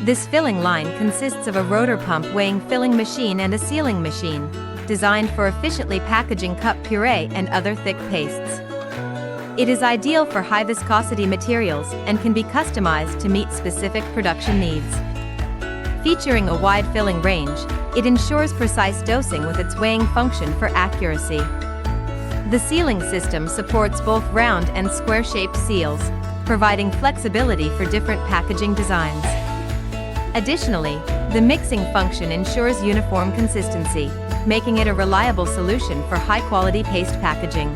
This filling line consists of a rotor pump weighing filling machine and a sealing machine, designed for efficiently packaging cup puree and other thick pastes. It is ideal for high-viscosity materials and can be customized to meet specific production needs. Featuring a wide filling range, it ensures precise dosing with its weighing function for accuracy. The sealing system supports both round and square-shaped seals, providing flexibility for different packaging designs. Additionally, the mixing function ensures uniform consistency, making it a reliable solution for high-quality paste packaging.